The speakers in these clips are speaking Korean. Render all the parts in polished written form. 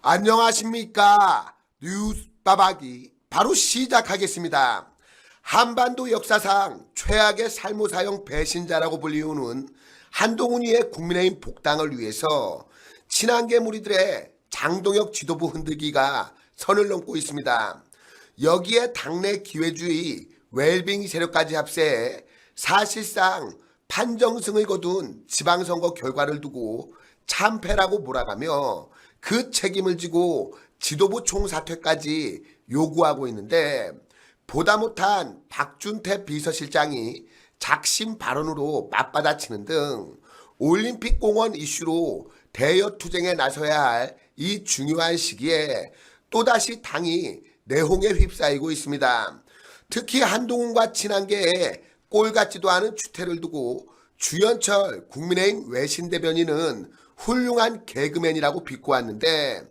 안녕하십니까. 뉴스 빠박이 바로 시작하겠습니다. 한반도 역사상 최악의 살모사형 배신자라고 불리우는 한동훈이의 국민의힘 복당을 위해서 친한계 무리들의 장동혁 지도부 흔들기가 선을 넘고 있습니다. 여기에 당내 기회주의 웰빙 세력까지 합세해 사실상 판정승을 거둔 지방선거 결과를 두고 참패라고 몰아가며 그 책임을 지고 지도부 총사퇴까지 요구하고 있는데, 보다 못한 박준태 비서실장이 작심 발언으로 맞받아치는 등 올림픽 공원 이슈로 대여투쟁에 나서야 할 이 중요한 시기에 또다시 당이 내홍에 휩싸이고 있습니다. 특히 한동훈과 친한계에 꼴 같지도 않은 추태를 두고 주연철 국민의힘 외신 대변인은 훌륭한 개그맨이라고 비꼬았는데,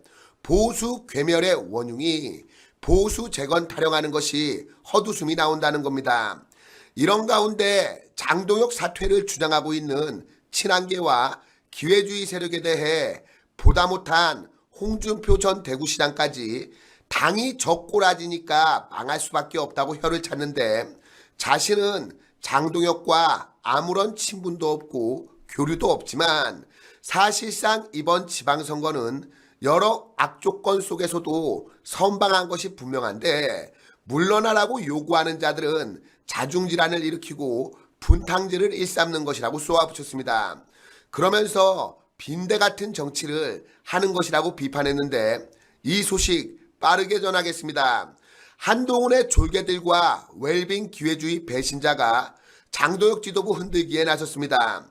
보수 괴멸의 원흉이 보수 재건 타령하는 것이 헛웃음이 나온다는 겁니다. 이런 가운데 장동혁 사퇴를 주장하고 있는 친한계와 기회주의 세력에 대해 보다 못한 홍준표 전 대구시장까지 당이 적꼬라지니까 망할 수밖에 없다고 혀를 찾는데, 자신은 장동혁과 아무런 친분도 없고 교류도 없지만 사실상 이번 지방선거는 여러 악조건 속에서도 선방한 것이 분명한데, 물러나라고 요구하는 자들은 자중질환을 일으키고 분탕질을 일삼는 것이라고 쏘아붙였습니다. 그러면서 빈대 같은 정치를 하는 것이라고 비판했는데, 이 소식 빠르게 전하겠습니다. 한동훈의 졸개들과 웰빙 기회주의 배신자가 장동혁 지도부 흔들기에 나섰습니다.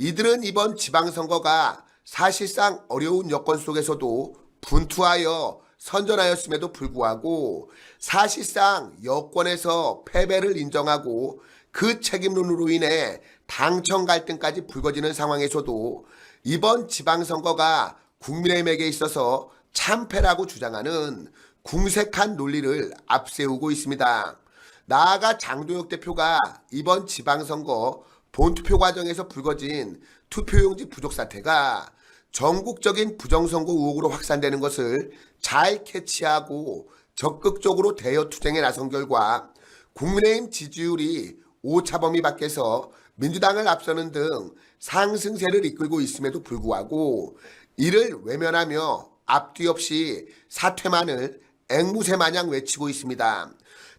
이들은 이번 지방선거가 사실상 어려운 여건 속에서도 분투하여 선전하였음에도 불구하고 사실상 여권에서 패배를 인정하고 그 책임론으로 인해 당청 갈등까지 불거지는 상황에서도 이번 지방선거가 국민의힘에게 있어서 참패라고 주장하는 궁색한 논리를 앞세우고 있습니다. 나아가 장동혁 대표가 이번 지방선거 본투표 과정에서 불거진 투표용지 부족 사태가 전국적인 부정선거 의혹으로 확산되는 것을 잘 캐치하고 적극적으로 대여투쟁에 나선 결과 국민의힘 지지율이 오차범위 밖에서 민주당을 앞서는 등 상승세를 이끌고 있음에도 불구하고 이를 외면하며 앞뒤 없이 사퇴만을 앵무새 마냥 외치고 있습니다.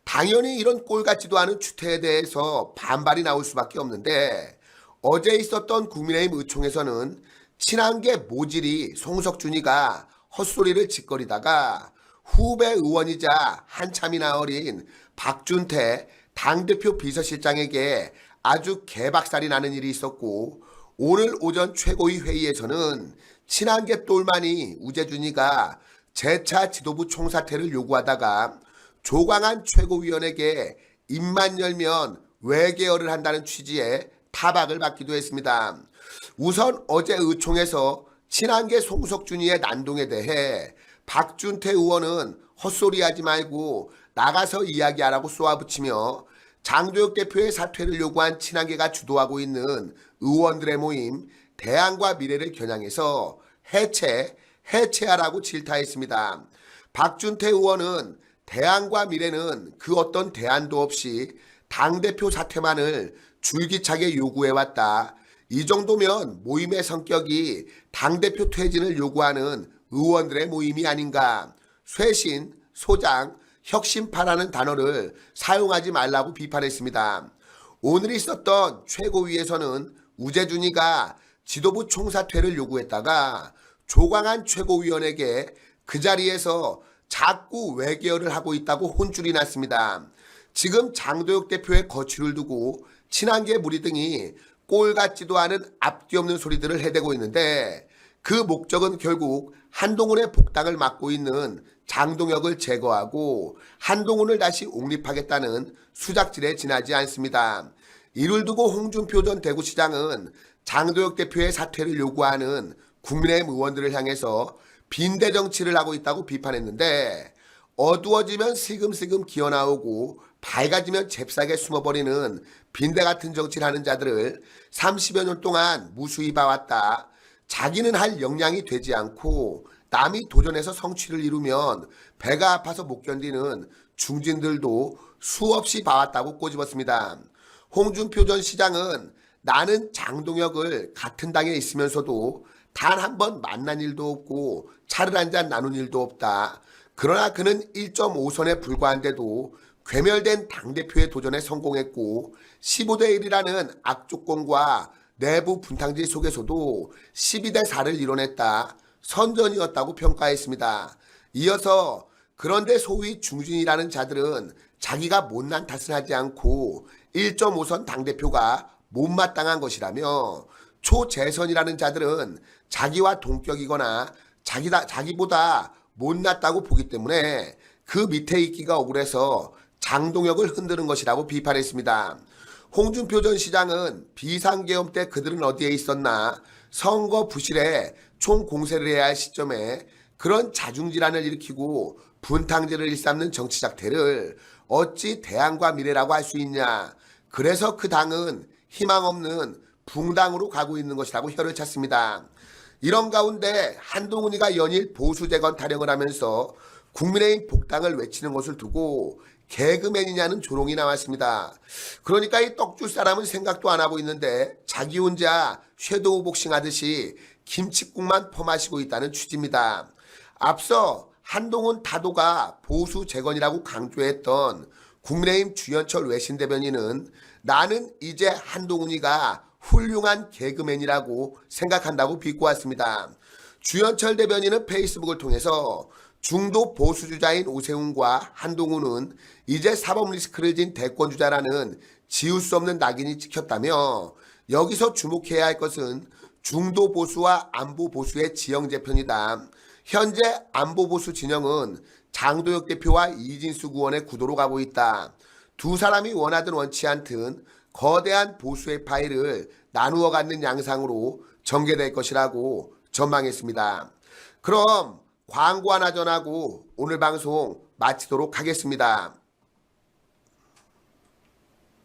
당연히 이런 꼴 같지도 않은 추태에 대해서 반발이 나올 수밖에 없는데, 어제 있었던 국민의힘 의총에서는 친한계 모질이 송석준이가 헛소리를 짓거리다가 후배 의원이자 한참이나 어린 박준태 당대표 비서실장에게 아주 개박살이 나는 일이 있었고, 오늘 오전 최고위 회의에서는 친한계 똘마니 우재준이가 재차 지도부 총사퇴를 요구하다가 조광한 최고위원에게 입만 열면 외계어를 한다는 취지의 타박을 받기도 했습니다. 우선 어제 의총에서 친한계 송석준이의 난동에 대해 박준태 의원은 헛소리하지 말고 나가서 이야기하라고 쏘아붙이며, 장동혁 대표의 사퇴를 요구한 친한계가 주도하고 있는 의원들의 모임 대안과 미래를 겨냥해서 해체하라고 질타했습니다. 박준태 의원은 대안과 미래는 그 어떤 대안도 없이 당대표 사퇴만을 줄기차게 요구해왔다. 이 정도면 모임의 성격이 당대표 퇴진을 요구하는 의원들의 모임이 아닌가. 쇄신, 소장, 혁신파라는 단어를 사용하지 말라고 비판했습니다. 오늘 있었던 최고위에서는 우재준이가 지도부 총사퇴를 요구했다가 조광한 최고위원에게 그 자리에서 자꾸 외계어를 하고 있다고 혼쭐이 났습니다. 지금 장동혁 대표의 거취를 두고 친한계 무리 등이 꼴 같지도 않은 앞뒤 없는 소리들을 해대고 있는데, 그 목적은 결국 한동훈의 복당을 막고 있는 장동혁을 제거하고 한동훈을 다시 옹립하겠다는 수작질에 지나지 않습니다. 이를 두고 홍준표 전 대구시장은 장동혁 대표의 사퇴를 요구하는 국민의힘 의원들을 향해서 빈대 정치를 하고 있다고 비판했는데, 어두워지면 슬금슬금 기어나오고 밝아지면 잽싸게 숨어버리는 빈대 같은 정치를 하는 자들을 30여 년 동안 무수히 봐왔다. 자기는 할 역량이 되지 않고 남이 도전해서 성취를 이루면 배가 아파서 못 견디는 중진들도 수없이 봐왔다고 꼬집었습니다. 홍준표 전 시장은 나는 장동혁을 같은 당에 있으면서도 단 한 번 만난 일도 없고 차를 한잔 나눈 일도 없다. 그러나 그는 1.5선에 불과한데도 괴멸된 당대표의 도전에 성공했고 15대 1이라는 악조건과 내부 분탕질 속에서도 12대 4를 이뤄냈다. 선전이었다고 평가했습니다. 이어서 그런데 소위 중진이라는 자들은 자기가 못난 탓을 하지 않고 1.5선 당대표가 못마땅한 것이라며 초재선이라는 자들은 자기와 동격이거나 자기보다 못났다고 보기 때문에 그 밑에 있기가 억울해서 장동혁을 흔드는 것이라고 비판했습니다. 홍준표 전 시장은 비상계엄 때 그들은 어디에 있었나 선거 부실에 총공세를 해야 할 시점에 그런 자중질환을 일으키고 분탕질을 일삼는 정치작태를 어찌 대안과 미래라고 할 수 있냐. 그래서 그 당은 희망 없는 붕당으로 가고 있는 것이라고 혀를 찼습니다. 이런 가운데 한동훈이가 연일 보수재건 타령을 하면서 국민의힘 복당을 외치는 것을 두고 개그맨이냐는 조롱이 나왔습니다. 그러니까 이 떡줄 사람은 생각도 안 하고 있는데 자기 혼자 섀도우 복싱 하듯이 김칫국만 퍼마시고 있다는 취지입니다. 앞서 한동훈 타도가 보수 재건이라고 강조했던 국민의힘 주현철 외신 대변인은 나는 이제 한동훈이가 훌륭한 개그맨이라고 생각한다고 비꼬았습니다. 주현철 대변인은 페이스북을 통해서 중도 보수주자인 오세훈과 한동훈은 이제 사법 리스크를 진 대권주자라는 지울 수 없는 낙인이 찍혔다며 여기서 주목해야 할 것은 중도 보수와 안보 보수의 지형 재편이다. 현재 안보 보수 진영은 장도혁 대표와 이진수 의원의 구도로 가고 있다. 두 사람이 원하든 원치 않든 거대한 보수의 파일을 나누어 갖는 양상으로 전개될 것이라고 전망했습니다. 그럼 광고 하나 전하고 오늘 방송 마치도록 하겠습니다.